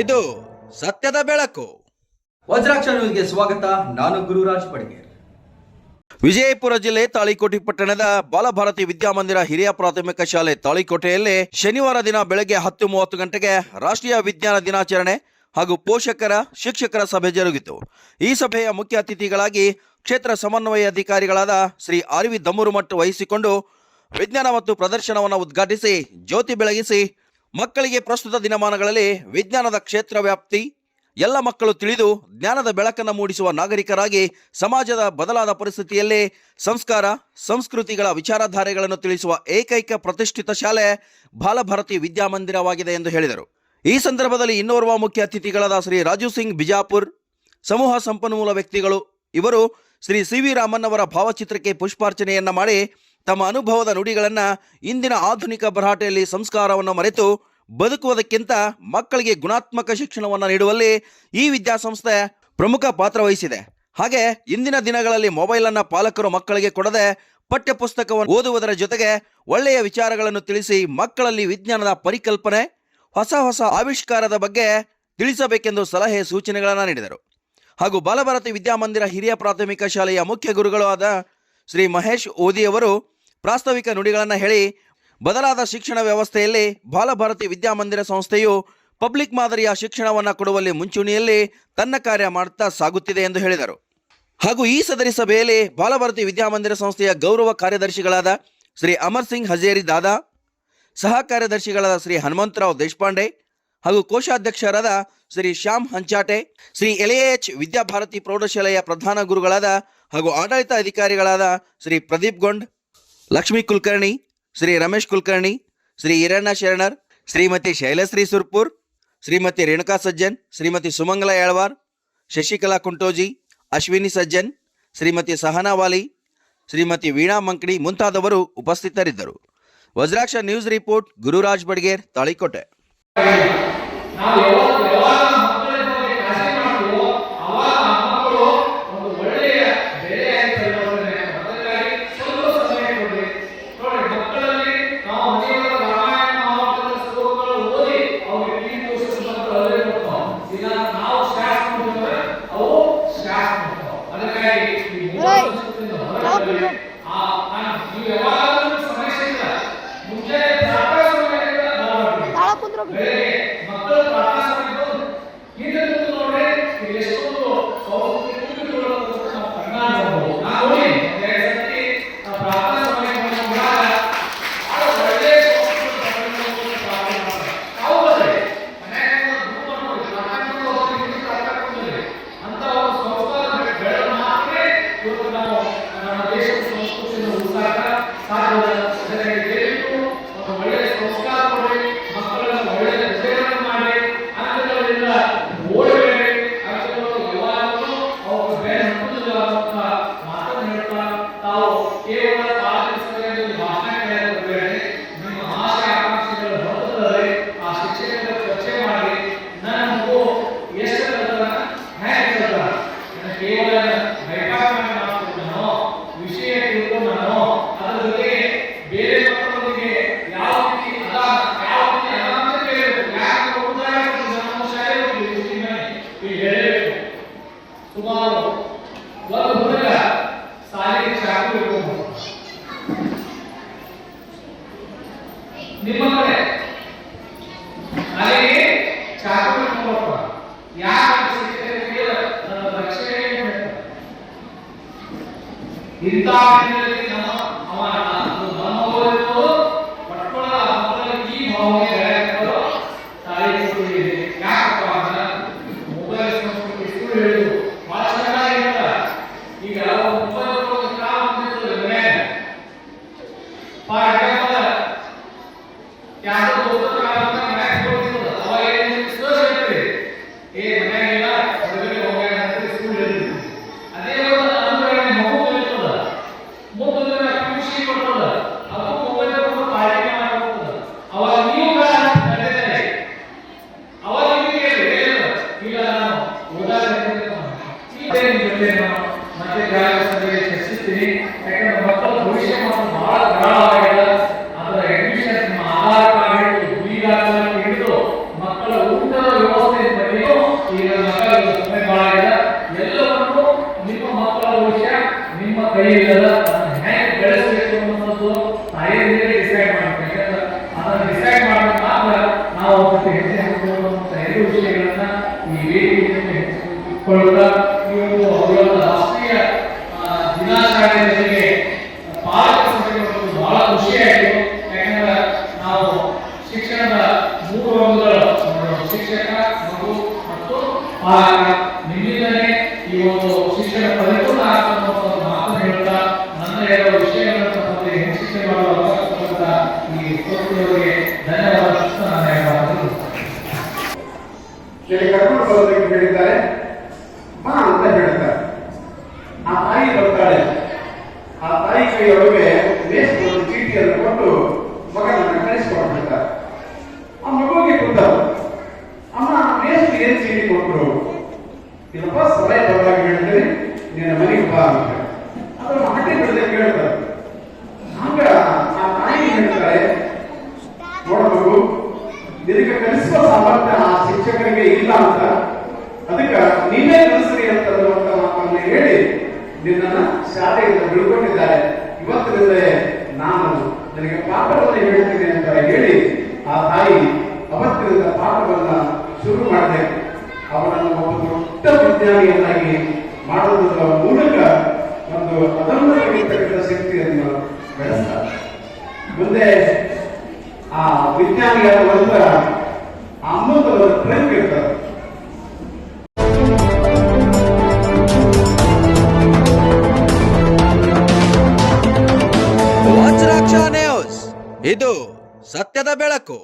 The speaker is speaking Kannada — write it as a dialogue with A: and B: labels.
A: ಇದು ಸತ್ಯದ ಬೆಳಕು.
B: ವಜ್ರಾಕ್ಷ ನ್ಯೂಸ್ಗೆ ಸ್ವಾಗತ. ನಾನು ಗುರುರಾಜ್ ಬಡಿಗೇರ್.
A: ವಿಜಯಪುರ ಜಿಲ್ಲೆ ತಾಳಿಕೋಟೆ ಪಟ್ಟಣದ ಬಾಲಭಾರತಿ ವಿದ್ಯಾಮಂದಿರ ಹಿರಿಯ ಪ್ರಾಥಮಿಕ ಶಾಲೆ ತಾಳಿಕೋಟೆಯಲ್ಲಿ ಶನಿವಾರ ದಿನ ಬೆಳಗ್ಗೆ 10:30 ಗಂಟೆಗೆ ರಾಷ್ಟ್ರೀಯ ವಿಜ್ಞಾನ ದಿನಾಚರಣೆ ಹಾಗೂ ಪೋಷಕರ ಶಿಕ್ಷಕರ ಸಭೆ ಜರುಗಿತು. ಈ ಸಭೆಯ ಮುಖ್ಯ ಅತಿಥಿಗಳಾಗಿ ಕ್ಷೇತ್ರ ಸಮನ್ವಯ ಅಧಿಕಾರಿಗಳಾದ ಶ್ರೀ ಆರ್ ವಿ ದಮ್ಮೂರುಮಠ್ ವಹಿಸಿಕೊಂಡು ವಿಜ್ಞಾನ ಮತ್ತು ಪ್ರದರ್ಶನವನ್ನು ಉದ್ಘಾಟಿಸಿ ಜ್ಯೋತಿ ಬೆಳಗಿಸಿ ಮಕ್ಕಳಿಗೆ ಪ್ರಸ್ತುತ ದಿನಮಾನಗಳಲ್ಲಿ ವಿಜ್ಞಾನದ ಕ್ಷೇತ್ರ ವ್ಯಾಪ್ತಿ ಎಲ್ಲ ಮಕ್ಕಳು ತಿಳಿದು ಜ್ಞಾನದ ಬೆಳಕನ್ನು ಮೂಡಿಸುವ ನಾಗರಿಕರಾಗಿ ಸಮಾಜದ ಬದಲಾದ ಪರಿಸ್ಥಿತಿಯಲ್ಲಿ ಸಂಸ್ಕಾರ ಸಂಸ್ಕೃತಿಗಳ ವಿಚಾರಧಾರೆಗಳನ್ನು ತಿಳಿಸುವ ಏಕೈಕ ಪ್ರತಿಷ್ಠಿತ ಶಾಲೆ ಬಾಲಭಾರತಿ ವಿದ್ಯಾಮಂದಿರವಾಗಿದೆ ಎಂದು ಹೇಳಿದರು. ಈ ಸಂದರ್ಭದಲ್ಲಿ ಇನ್ನೋರ್ವ ಮುಖ್ಯ ಅತಿಥಿಗಳಾದ ಶ್ರೀ ರಾಜು ಸಿಂಗ್ ಬಿಜಾಪುರ್, ಸಮೂಹ ಸಂಪನ್ಮೂಲ ವ್ಯಕ್ತಿಗಳು ಇವರು ಶ್ರೀ ಸಿ ವಿ ರಾಮನ್ ಅವರ ಭಾವಚಿತ್ರಕ್ಕೆ ಪುಷ್ಪಾರ್ಚನೆಯನ್ನ ಮಾಡಿ ತಮ್ಮ ಅನುಭವದ ನುಡಿಗಳನ್ನು ಇಂದಿನ ಆಧುನಿಕ ಭರಾಟೆಯಲ್ಲಿ ಸಂಸ್ಕಾರವನ್ನು ಮರೆತು ಬದುಕುವುದಕ್ಕಿಂತ ಮಕ್ಕಳಿಗೆ ಗುಣಾತ್ಮಕ ಶಿಕ್ಷಣವನ್ನು ನೀಡುವಲ್ಲಿ ಈ ವಿದ್ಯಾಸಂಸ್ಥೆ ಪ್ರಮುಖ ಪಾತ್ರ ವಹಿಸಿದೆ. ಹಾಗೆ ಇಂದಿನ ದಿನಗಳಲ್ಲಿ ಮೊಬೈಲ್ ಅನ್ನು ಪಾಲಕರು ಮಕ್ಕಳಿಗೆ ಕೊಡದೆ ಪಠ್ಯ ಪುಸ್ತಕವನ್ನು ಓದುವುದರ ಜೊತೆಗೆ ಒಳ್ಳೆಯ ವಿಚಾರಗಳನ್ನು ತಿಳಿಸಿ ಮಕ್ಕಳಲ್ಲಿ ವಿಜ್ಞಾನದ ಪರಿಕಲ್ಪನೆ ಹೊಸ ಆವಿಷ್ಕಾರದ ಬಗ್ಗೆ ತಿಳಿಸಬೇಕೆಂದು ಸಲಹೆ ಸೂಚನೆಗಳನ್ನು ನೀಡಿದರು. ಹಾಗೂ ಬಾಲಭಾರತಿ ವಿದ್ಯಾಮಂದಿರ ಹಿರಿಯ ಪ್ರಾಥಮಿಕ ಶಾಲೆಯ ಮುಖ್ಯ ಗುರುಗಳು ಆದ ಶ್ರೀ ಮಹೇಶ್ ಓದಿ ಅವರು ಪ್ರಾಸ್ತಾವಿಕ ನುಡಿಗಳನ್ನು ಹೇಳಿ ಬದಲಾದ ಶಿಕ್ಷಣ ವ್ಯವಸ್ಥೆಯಲ್ಲಿ ಬಾಲಭಾರತಿ ವಿದ್ಯಾಮಂದಿರ ಸಂಸ್ಥೆಯು ಪಬ್ಲಿಕ್ ಮಾದರಿಯ ಶಿಕ್ಷಣವನ್ನು ಕೊಡುವಲ್ಲಿ ಮುಂಚೂಣಿಯಲ್ಲಿ ತನ್ನ ಕಾರ್ಯ ಮಾಡುತ್ತಾ ಸಾಗುತ್ತಿದೆ ಎಂದು ಹೇಳಿದರು. ಹಾಗೂ ಈ ಸದರಿ ಸಭೆಯಲ್ಲಿ ಬಾಲಭಾರತಿ ವಿದ್ಯಾಮಂದಿರ ಸಂಸ್ಥೆಯ ಗೌರವ ಕಾರ್ಯದರ್ಶಿಗಳಾದ ಶ್ರೀ ಅಮರ್ ಸಿಂಗ್ ಹಜೇರಿ ದಾದಾ, ಸಹ ಕಾರ್ಯದರ್ಶಿಗಳಾದ ಶ್ರೀ ಹನುಮಂತರಾವ್ ದೇಶಪಾಂಡೆ ಹಾಗೂ ಕೋಶಾಧ್ಯಕ್ಷರಾದ ಶ್ರೀ ಶ್ಯಾಮ್ ಹಂಚಾಟೆ, ಶ್ರೀ LAH ವಿದ್ಯಾಭಾರತಿ ಪ್ರೌಢಶಾಲೆಯ ಪ್ರಧಾನ ಗುರುಗಳಾದ ಹಾಗೂ ಆಡಳಿತ ಅಧಿಕಾರಿಗಳಾದ ಶ್ರೀ ಪ್ರದೀಪ್ ಗೊಂಡ್, ಲಕ್ಷ್ಮೀ ಕುಲಕರ್ಣಿ, ಶ್ರೀ ರಮೇಶ್ ಕುಲಕರ್ಣಿ, ಶ್ರೀ ಈರಣ್ಣ ಶರಣರ್, ಶ್ರೀಮತಿ ಶೈಲಶ್ರೀ ಸುರ್ಪುರ್, ಶ್ರೀಮತಿ ರೇಣುಕಾ ಸಜ್ಜನ್, ಶ್ರೀಮತಿ ಸುಮಂಗಲ ಏಳ್ವಾರ್, ಶಶಿಕಲಾ ಕುಂಟೋಜಿ, ಅಶ್ವಿನಿ ಸಜ್ಜನ್, ಶ್ರೀಮತಿ ಸಹನಾ ವಾಲಿ, ಶ್ರೀಮತಿ ವೀಣಾ ಮಂಕಡಿ ಮುಂತಾದವರು ಉಪಸ್ಥಿತರಿದ್ದರು. Vajraksha news report, Gururaj Badiger, Talikote.
C: ನಿಮ್ಮ ಕಡೆ ಅಲ್ಲಿ ಚಾಕು ಯಾಕೆ ನನ್ನ ರಕ್ಷಣೆ ಇಂಥ ಮಕ್ಕಳ ಊಟದ ವ್ಯವಸ್ಥೆ ನಿಮ್ಮ ಕೈಯಲ್ಲ ಹೇಗೆ ಬೆಳೆಸಬೇಕು ಅನ್ನೋದು ತಾಯಿಯಂದಿರೇ ಡಿಸೈಡ್ ಮಾಡಬೇಕು. ಯಾಕಂದ್ರೆ ಅದನ್ನು ಡಿಸೈಡ್ ಮಾಡಿದ ಮಾತ್ರ ನಾವು ಮತ್ತೆ ಹೆಜ್ಜೆ ಹಾಕಬಹುದು ಅಂತ ಎರಡು ವಿಷಯಗಳನ್ನ ಈ ವೇದಿಕೆಯಲ್ಲಿ ಹೆಚ್ಚಿಕೊಳ್ಳುತ್ತಾ ಈ ಒಂದು ಅವರ ರಾಷ್ಟ್ರೀಯ ದಿನಾಚರಣೆಗೆ ಪಾಲಕ ಸಭೆಗಳು ಬಹಳ ಖುಷಿಯಾಯಿತು. ಯಾಕಂದ್ರೆ ನಾವು ಶಿಕ್ಷಣದ 3 ವರ್ಗಗಳು ಶಿಕ್ಷಕ, ಮಗು ಮತ್ತು ಪಾಲಕ ನಿಮ್ಮಿಂದಲೇ ಈ ಒಂದು ಶಿಕ್ಷಣ ಪರಿಪೂರ್ಣ ಆಗ್ತದೆ ಮಾತನ್ನು ಹೇಳ್ತಾ ನನ್ನ 2 ವಿಷಯಗಳನ್ನು ಮತ್ತೆ ಹೆಚ್ಚಿಗೆ ಮಾಡುವ ಅವಕಾಶ ಕೊಡ್ತಾ ಈ ಸಂಸ್ಥೆಯವರಿಗೆ ಧನ್ಯವಾದ ನನ್ನ 2 ಮಾತುಗಳು.
D: ಕರ್ಕೊಂಡು ಬರೋದಕ್ಕೆ ಹೇಳಿದ್ದಾರೆ, ಬಾ ಅಂತ ಹೇಳ್ತಾರೆ. ಆ ತಾಯಿ ಬರ್ತಾಳೆ. ಆ ತಾಯಿ ಕೈಯೊಳಗೆ ಮೇಷ್ಟ್ರು ಒಂದು ಚೀಟಿಯನ್ನು ಕೊಟ್ಟು ಮಗನನ್ನ ಕಳಿಸಿಕೊಡ್ಬಿಡ್ತಾರೆ. ಆ ಮಗುವಿಗೆ ಕೂತರು, ಅಮ್ಮ ಮೇಷ್ಟ್ರು ಏನ್ ಚೀಟಿ ಕೊಟ್ಟರು? ಇದಪ್ಪ ಸಮಯ ಬರುವಾಗ ಹೇಳ್ತೀನಿ, ನಿನ್ನ ಮನೆಗೆ ಬಾ ಅಂತ. ಅದನ್ನು ಹಟ್ಟಿ ಬಿಡದೆ ಕೇಳ್ತಾರೆ. ಆಗ ಆ ತಾಯಿ ಹೇಳ್ತಾರೆ, ನೋಡ ಮಗು, ನಿನಗೆ ಕಲಿಸುವ ಸಾಮರ್ಥ್ಯ ಆ ಶಿಕ್ಷಕರಿಗೆ ಇಲ್ಲ ಅಂತ, ಅದಕ್ಕೆ ನೀವೇ ಕಲಿಸ್ರಿ ಅಂತ ಮಾತನ್ನು ಹೇಳಿ ನಿನ್ನನ್ನ ಶಾಲೆಯಿಂದ ಬಿಳ್ಕೊಂಡಿದ್ದಾರೆ. ಇವತ್ತಿನಿಂದ ನಾನು ನನಗೆ ಪಾಠವನ್ನು ಹೇಳ್ತೀನಿ ಅಂತ ಹೇಳಿ ಆ ತಾಯಿ ಅವತ್ತಿನಿಂದ ಪಾಠವನ್ನ ಶುರು ಮಾಡಿದೆ. ಅವನನ್ನು ಒಂದು ದೊಡ್ಡ ವಿಜ್ಞಾನಿಯನ್ನಾಗಿ ಮಾಡುವುದರ ಮೂಲಕ ಒಂದು ಅದನ್ನು ಕಲಿತಕ್ಕಂಥ ಶಕ್ತಿಯನ್ನು ಬೆಳೆಸ್ತಾರೆ. ಮುಂದೆ ಆ ವಿಜ್ಞಾನಿಗಳ ನಂತರ ಅಮ್ಮಂತವರ ಪ್ರೇಮ ಇರ್ತಾರೆ.
A: ವಜ್ರಾಕ್ಷ ನ್ಯೂಸ್, ಇದು ಸತ್ಯದ ಬೆಳಕು.